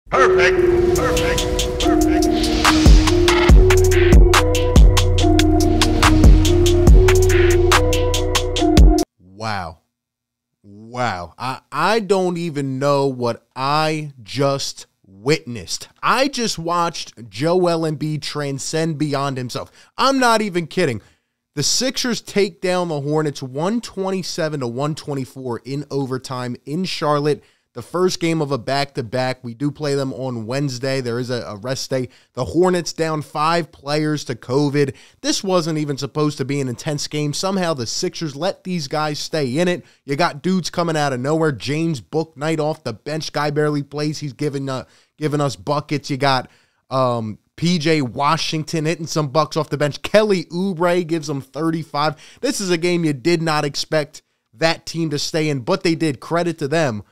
Perfect. Perfect. Perfect. Wow. Wow. I don't even know what I just witnessed. I just watched Joel Embiid transcend beyond himself. I'm not even kidding. The Sixers take down the Hornets 127 to 124 in overtime in Charlotte. The first game of a back-to-back. We do play them on Wednesday. There is a rest day. The Hornets down 5 players to COVID. This wasn't even supposed to be an intense game. Somehow the Sixers let these guys stay in it. You got dudes coming out of nowhere. James Bouknight off the bench. Guy barely plays. He's giving us buckets. You got PJ Washington hitting some bucks off the bench. Kelly Oubre gives them 35. This is a game you did not expect that team to stay in, but they did. Credit to them.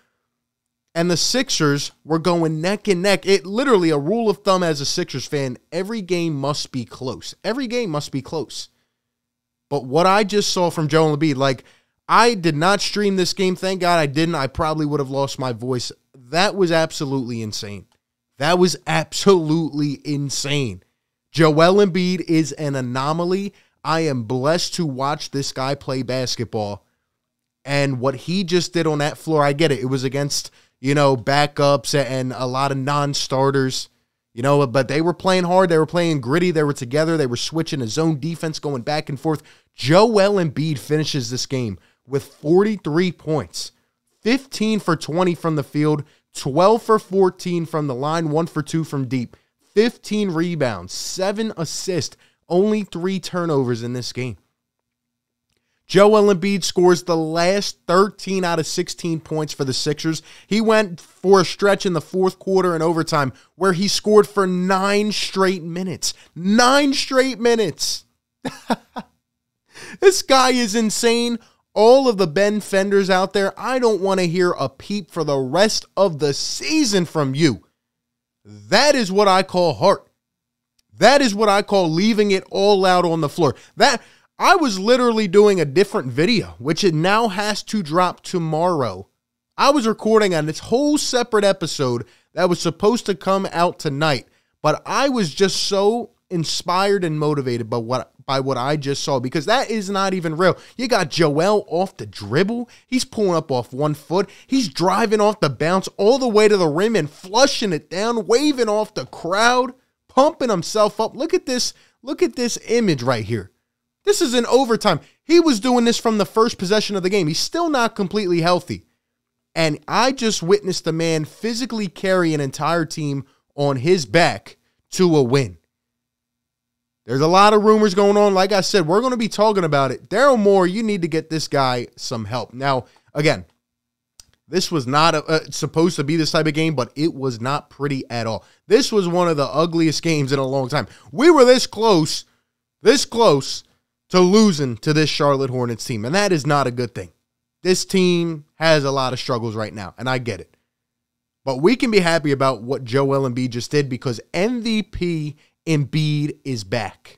And the Sixers were going neck and neck. It literally, a rule of thumb as a Sixers fan, every game must be close. Every game must be close. But what I just saw from Joel Embiid, I did not stream this game. Thank God I didn't. I probably would have lost my voice. That was absolutely insane. That was absolutely insane. Joel Embiid is an anomaly. I am blessed to watch this guy play basketball. And what he just did on that floor, I get it. It was against, backups and a lot of non-starters, but they were playing hard. They were playing gritty. They were together. They were switching a zone defense, going back and forth. Joel Embiid finishes this game with 43 points, 15 for 20 from the field, 12 for 14 from the line, 1 for 2 from deep, 15 rebounds, 7 assists, only 3 turnovers in this game. Joel Embiid scores the last 13 out of 16 points for the Sixers. He went for a stretch in the fourth quarter and overtime where he scored for 9 straight minutes. 9 straight minutes. This guy is insane. All of the Ben Fenders out there, I don't want to hear a peep for the rest of the season from you. That is what I call heart. That is what I call leaving it all out on the floor. I was literally doing a different video, which it now has to drop tomorrow. I was recording on this whole separate episode that was supposed to come out tonight, but I was just so inspired and motivated by what I just saw, because that is not even real. You got Joel off the dribble. He's pulling up off 1 foot. He's driving off the bounce all the way to the rim and flushing it down, waving off the crowd, pumping himself up. Look at this. Look at this image right here. This is in overtime. He was doing this from the first possession of the game. He's still not completely healthy. And I just witnessed a man physically carry an entire team on his back to a win. There's a lot of rumors going on. Like I said, we're going to be talking about it. Daryl Morey, you need to get this guy some help. Now, again, this was not supposed to be this type of game, but it was not pretty at all. This was one of the ugliest games in a long time. We were this close to losing to this Charlotte Hornets team, and that is not a good thing. This team has a lot of struggles right now, and I get it. But we can be happy about what Joel Embiid just did, because MVP Embiid is back.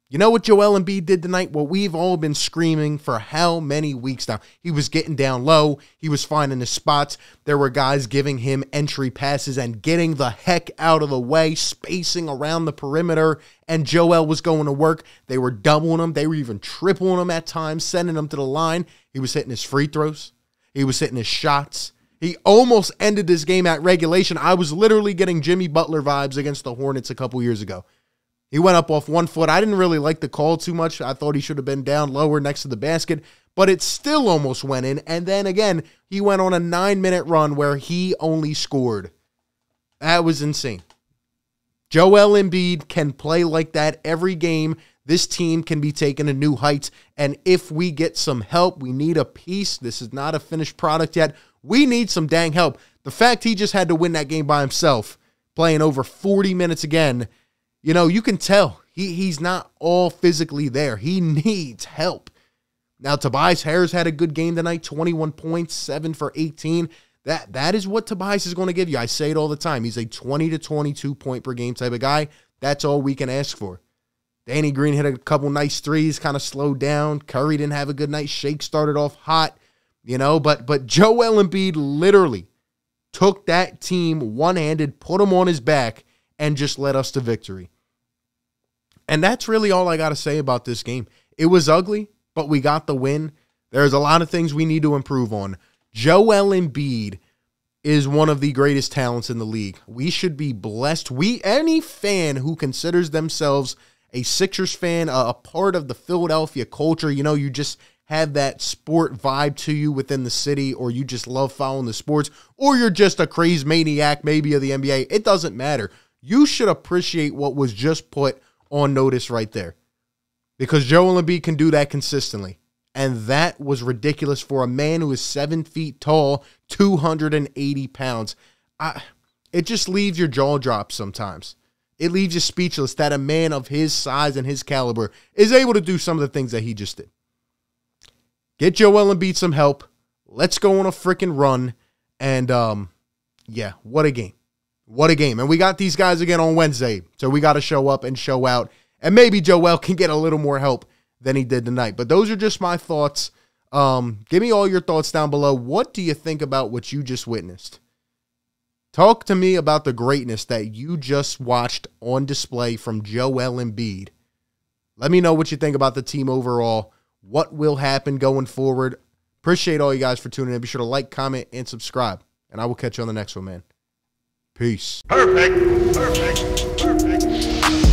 You know what Joel Embiid did tonight? What we've all been screaming for how many weeks now? He was getting down low. He was finding his spots. There were guys giving him entry passes and getting the heck out of the way, spacing around the perimeter, and Joel was going to work. They were doubling him. They were even tripling him at times, sending him to the line. He was hitting his free throws. He was hitting his shots. He almost ended this game at regulation. I was literally getting Jimmy Butler vibes against the Hornets a couple years ago. He went up off 1 foot. I didn't really like the call too much. I thought he should have been down lower next to the basket, but it still almost went in. And then again, he went on a 9-minute run where he only scored. That was insane. Joel Embiid can play like that every game. This team can be taken to new heights. And if we get some help, we need a piece. This is not a finished product yet. We need some dang help. The fact he just had to win that game by himself, playing over 40 minutes again, you can tell he's not all physically there. He needs help. Now, Tobias Harris had a good game tonight, 21 points, 7 for 18. That is what Tobias is going to give you. I say it all the time. He's a 20 to 22 point per game type of guy. That's all we can ask for. Danny Green hit a couple nice threes, kind of slowed down. Curry didn't have a good night. Shake started off hot, but Joel Embiid literally took that team one-handed, put them on his back, and just led us to victory. And that's really all I got to say about this game. It was ugly, but we got the win. There's a lot of things we need to improve on. Joel Embiid is one of the greatest talents in the league. We should be blessed. Any fan who considers themselves a Sixers fan, a part of the Philadelphia culture, you just have that sport vibe to you within the city, or you just love following the sports, or you're just a crazy maniac maybe of the NBA. It doesn't matter. You should appreciate what was just put on notice right there, because Joel Embiid can do that consistently. And that was ridiculous for a man who is 7 feet tall, 280 pounds. It just leaves your jaw dropped sometimes. It leaves you speechless that a man of his size and his caliber is able to do some of the things that he just did. Get Joel Embiid some help. Let's go on a freaking run. And, yeah, what a game. What a game. And we got these guys again on Wednesday, so we got to show up and show out. And maybe Joel can get a little more help than he did tonight. But those are just my thoughts. Give me all your thoughts down below. What do you think about what you just witnessed? Talk to me about the greatness that you just watched on display from Joel Embiid. Let me know what you think about the team overall. What will happen going forward? Appreciate all you guys for tuning in. Be sure to like, comment, and subscribe. And I will catch you on the next one, man. Peace. Perfect. Perfect. Perfect.